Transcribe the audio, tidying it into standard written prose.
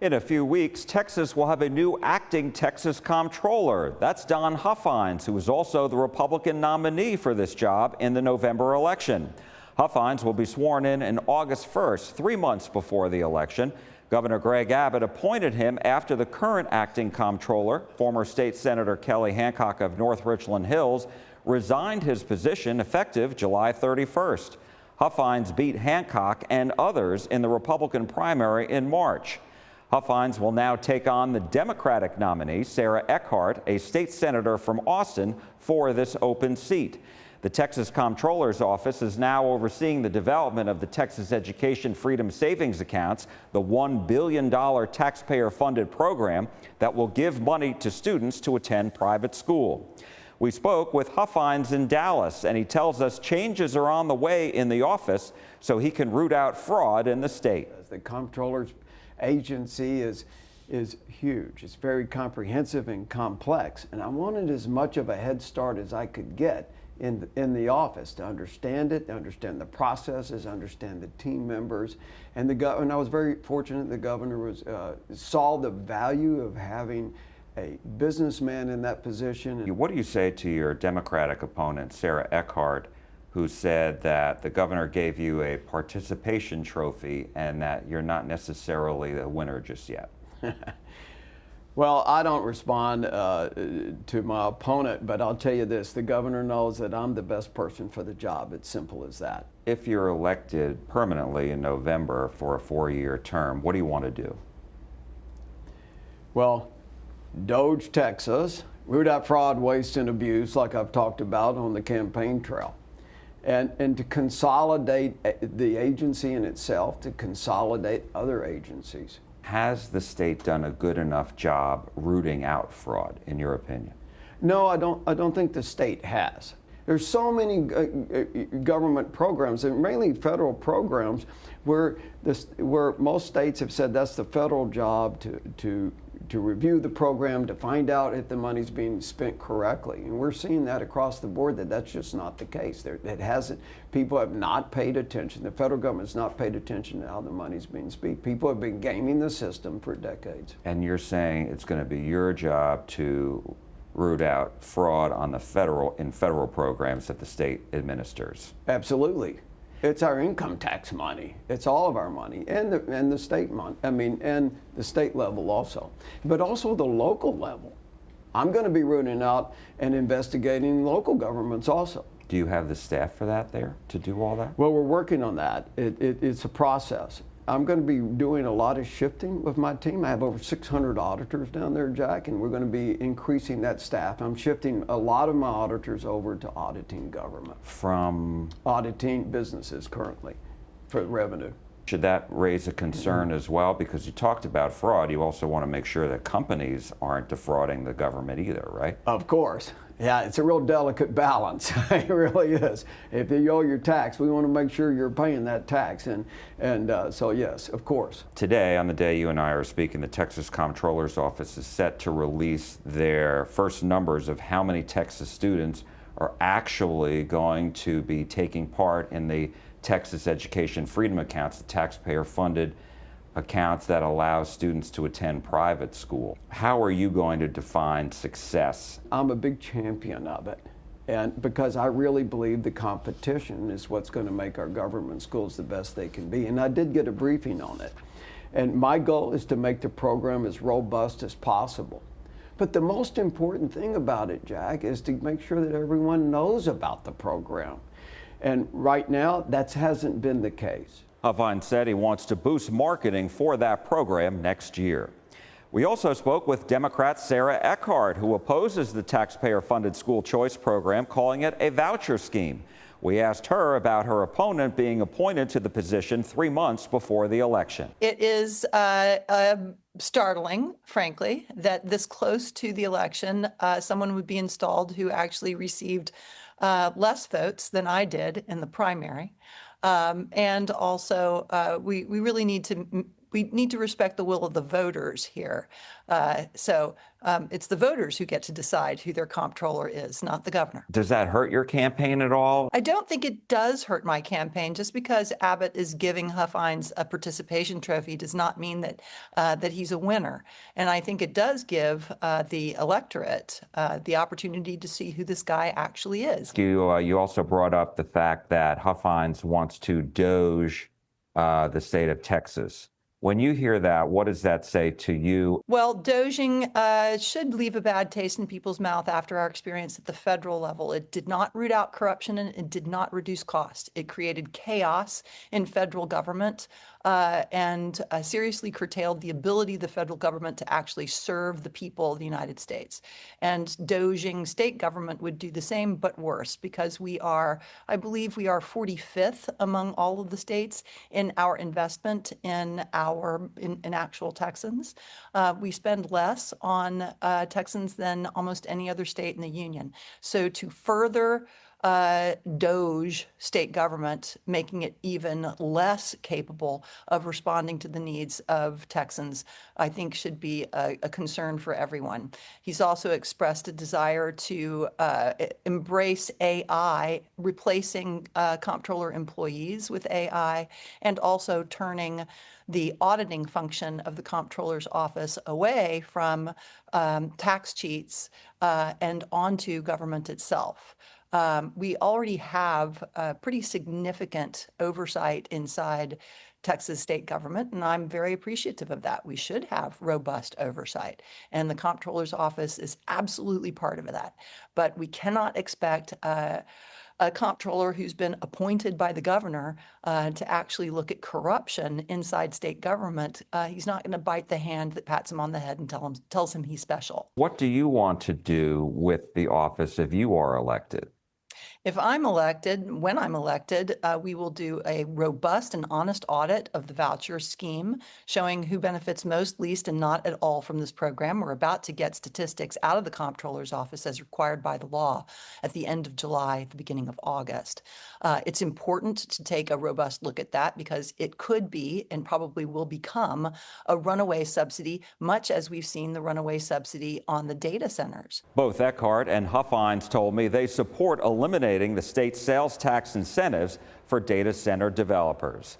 In a few weeks, Texas will have a new acting Texas Comptroller. That's Don Huffines, who is also the Republican nominee for this job in the November election. Huffines will be sworn in August 1st, 3 months before the election. Governor Greg Abbott appointed him after the current acting comptroller, former state Senator Kelly Hancock of North Richland Hills, resigned his position effective July 31st. Huffines beat Hancock and others in the Republican primary in March. Huffines will now take on the Democratic nominee, Sarah Eckhart, a state senator from Austin, for this open seat. The Texas Comptroller's office is now overseeing the development of the Texas Education Freedom Savings Accounts, the $1 billion taxpayer-funded program that will give money to students to attend private school. We spoke with Huffines in Dallas, and he tells us changes are on the way in the office so he can root out fraud in the state. The Comptroller's agency is huge. It's very comprehensive and complex, and I wanted as much of a head start as I could get in the office to understand it, to understand the processes, understand the team members, and I was very fortunate the governor saw the value of having a businessman in that position. What do you say to your Democratic opponent, Sarah Eckhart, who said that the governor gave you a participation trophy and that you're not necessarily the winner just yet? Well, I don't respond to my opponent, but I'll tell you this, the governor knows that I'm the best person for the job. It's simple as that. If you're elected permanently in November for a 4-year term, what do you want to do? Well, Doge Texas, root out fraud, waste, and abuse, like I've talked about on the campaign trail. And to consolidate the agency in itself, to consolidate other agencies. Has the state done a good enough job rooting out fraud, in your opinion? No, I don't think the state has. There's so many government programs, and mainly federal programs, where most states have said that's the federal job to review the program, to find out if the money's being spent correctly. And we're seeing that across the board, that's just not the case. It hasn't. People have not paid attention. The federal government's not paid attention to how the money's being spent. People have been gaming the system for decades. And you're saying it's going to be your job to root out fraud on the federal programs that the state administers? Absolutely. It's our income tax money. It's all of our money, and the state money. And the state level also, but also the local level. I'm going to be rooting out and investigating local governments also. Do you have the staff for that there to do all that? Well, we're working on that. It's a process. I'm going to be doing a lot of shifting with my team. I have over 600 auditors down there, Jack, and we're going to be increasing that staff. I'm shifting a lot of my auditors over to auditing government. From? Auditing businesses currently for revenue. Should that raise a concern as well? Because you talked about fraud, you also want to make sure that companies aren't defrauding the government either, right? Of course. Yeah, it's a real delicate balance. It really is. If you owe your tax, we want to make sure you're paying that tax. So yes, of course. Today, on the day you and I are speaking, the Texas Comptroller's office is set to release their first numbers of how many Texas students are actually going to be taking part in the Texas Education Freedom Accounts, the taxpayer-funded accounts that allow students to attend private school. How are you going to define success? I'm a big champion of it, and because I really believe the competition is what's going to make our government schools the best they can be. And I did get a briefing on it. And my goal is to make the program as robust as possible. But the most important thing about it, Jack, is to make sure that everyone knows about the program. And right now, that hasn't been the case. Huffines said he wants to boost marketing for that program next year. We also spoke with Democrat Sarah Eckhart, who opposes the taxpayer-funded school choice program, calling it a voucher scheme. We asked her about her opponent being appointed to the position 3 months before the election. It is startling, frankly, that this close to the election, someone would be installed who actually received less votes than I did in the primary. And also, we really need to we need to respect the will of the voters here. It's the voters who get to decide who their comptroller is, not the governor. Does that hurt your campaign at all? I don't think it does hurt my campaign. Just because Abbott is giving Huffines a participation trophy does not mean that he's a winner. And I think it does give the electorate the opportunity to see who this guy actually is. You also brought up the fact that Huffines wants to doge the state of Texas. When you hear that, what does that say to you? Well, doging should leave a bad taste in people's mouth after our experience at the federal level. It did not root out corruption and it did not reduce cost. It created chaos in federal government and seriously curtailed the ability of the federal government to actually serve the people of the United States. And doging state government would do the same, but worse, because I believe we are 45th among all of the states in our investment in actual Texans. We spend less on Texans than almost any other state in the union. So to further doge state government, making it even less capable of responding to the needs of Texans, I think should be a concern for everyone. He's also expressed a desire to embrace AI, replacing comptroller employees with AI, and also turning the auditing function of the comptroller's office away from tax cheats and onto government itself. We already have pretty significant oversight inside Texas state government, and I'm very appreciative of that. We should have robust oversight, and the comptroller's office is absolutely part of that. But we cannot expect a comptroller who's been appointed by the governor to actually look at corruption inside state government. He's not going to bite the hand that pats him on the head and tells him he's special. What do you want to do with the office if you are elected? If I'm elected, when I'm elected, we will do a robust and honest audit of the voucher scheme, showing who benefits most, least, and not at all from this program. We're about to get statistics out of the comptroller's office as required by the law at the end of July, at the beginning of August. It's important to take a robust look at that because it could be and probably will become a runaway subsidy, much as we've seen the runaway subsidy on the data centers. Both Eckhart and Huffines told me they support eliminating the state's sales tax incentives for data center developers.